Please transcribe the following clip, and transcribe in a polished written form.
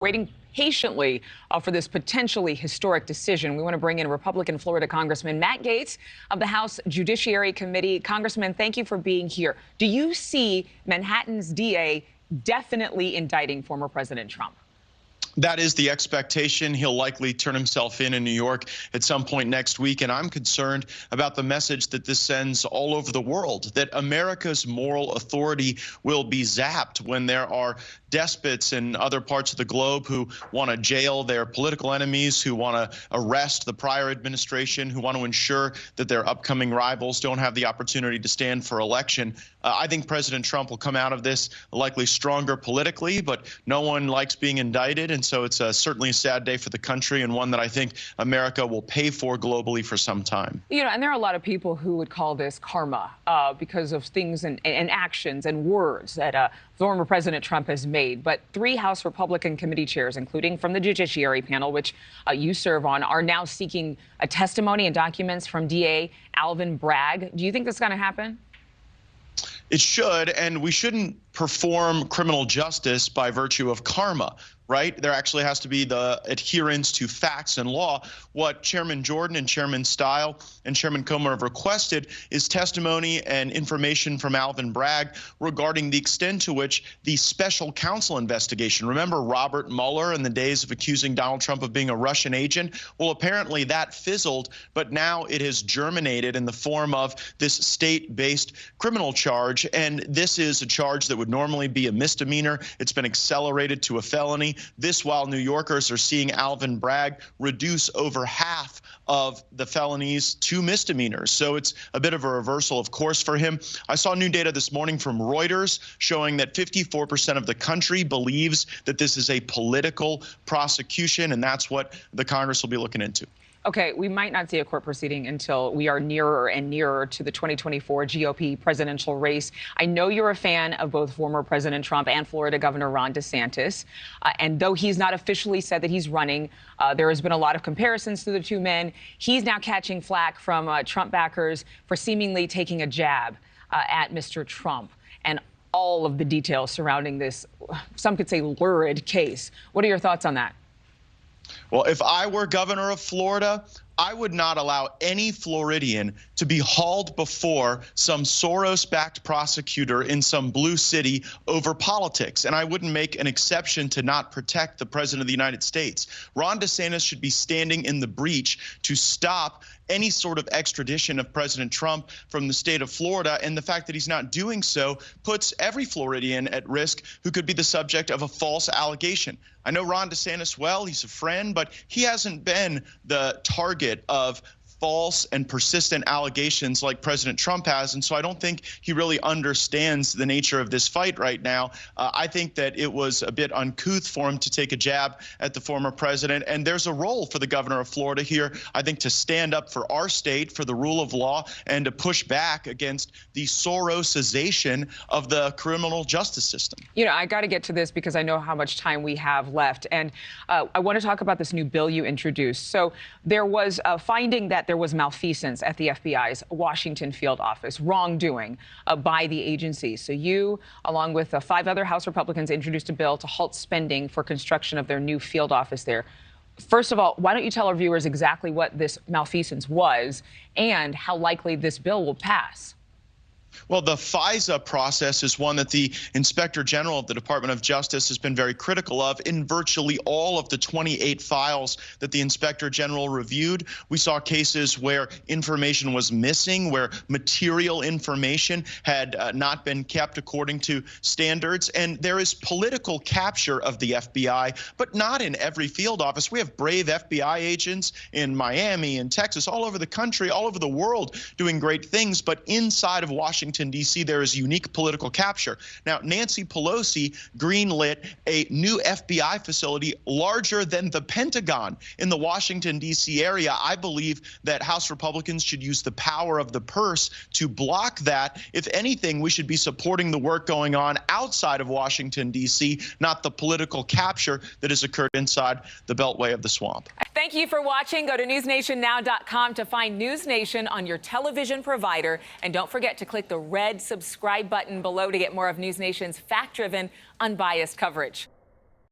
waiting patiently for this potentially historic decision. We want to bring in Republican Florida Congressman Matt Gaetz of the House Judiciary Committee. Congressman, thank you for being here. Do you see Manhattan's DA definitely indicting former President Trump? That is the expectation. He'll likely turn himself in New York at some point next week. And I'm concerned about the message that this sends all over the world, that America's moral authority will be zapped when there are despots in other parts of the globe who want to jail their political enemies, who want to arrest the prior administration, who want to ensure that their upcoming rivals don't have the opportunity to stand for election. I think President Trump will come out of this likely stronger politically, but no one likes being indicted. And so it's certainly a sad day for the country, and one that I think America will pay for globally for some time. You know, and there are a lot of people who would call this karma because of things and actions and words that former President Trump has made. But 3 House Republican committee chairs, including from the Judiciary panel, which you serve on, are now seeking a testimony and documents from DA Alvin Bragg. Do you think this is going to happen? It should, and we shouldn't perform criminal justice by virtue of karma, right? There actually has to be the adherence to facts and law. What Chairman Jordan and Chairman Steil and Chairman Comer have requested is testimony and information from Alvin Bragg regarding the extent to which the special counsel investigation, remember Robert Mueller in the days of accusing Donald Trump of being a Russian agent? Well, apparently that fizzled, but now it has germinated in the form of this state-based criminal charge. And this is a charge that would normally be a misdemeanor. It's been accelerated to a felony. This while New Yorkers are seeing Alvin Bragg reduce over half of the felonies to misdemeanors. So it's a bit of a reversal, of course, for him. I saw new data this morning from Reuters showing that 54% of the country believes that this is a political prosecution, and that's what the Congress will be looking into. Okay, we might not see a court proceeding until we are nearer and nearer to the 2024 GOP presidential race. I know you're a fan of both former President Trump and Florida Governor Ron DeSantis. And though he's not officially said that he's running, there has been a lot of comparisons to the two men. He's now catching flack from Trump backers for seemingly taking a jab at Mr. Trump and all of the details surrounding this, some could say, lurid case. What are your thoughts on that? Well, if I were governor of Florida, I would not allow any Floridian to be hauled before some Soros-backed prosecutor in some blue city over politics. And I wouldn't make an exception to not protect the president of the United States. Ron DeSantis should be standing in the breach to stop any sort of extradition of President Trump from the state of Florida. And the fact that he's not doing so puts every Floridian at risk who could be the subject of a false allegation. I know Ron DeSantis well, he's a friend, but he hasn't been the target of false and persistent allegations like President Trump has. And so I don't think he really understands the nature of this fight right now. I think that it was a bit uncouth for him to take a jab at the former president. And there's a role for the governor of Florida here, I think, to stand up for our state, for the rule of law, and to push back against the Sorosization of the criminal justice system. You know, I got to get to this because I know how much time we have left. And I want to talk about this new bill you introduced. So there was a finding that there was malfeasance at the FBI's Washington field office, wrongdoing by the agency. So you, along with 5 other House Republicans, introduced a bill to halt spending for construction of their new field office there. First of all, why don't you tell our viewers exactly what this malfeasance was and how likely this bill will pass? Well, the FISA process is one that the Inspector General of the Department of Justice has been very critical of. In virtually all of the 28 files that the Inspector General reviewed, we saw cases where information was missing, where material information had not been kept according to standards. And there is political capture of the FBI, but not in every field office. We have brave FBI agents in Miami and Texas, all over the country, all over the world, doing great things. But inside of Washington, D.C., there is unique political capture. Now, Nancy Pelosi greenlit a new FBI facility larger than the Pentagon in the Washington, D.C. area. I believe that House Republicans should use the power of the purse to block that. If anything, we should be supporting the work going on outside of Washington, D.C., not the political capture that has occurred inside the Beltway of the Swamp. Thank you for watching. Go to newsnationnow.com to find NewsNation on your television provider. And don't forget to click the red subscribe button below to get more of NewsNation's fact-driven, unbiased coverage.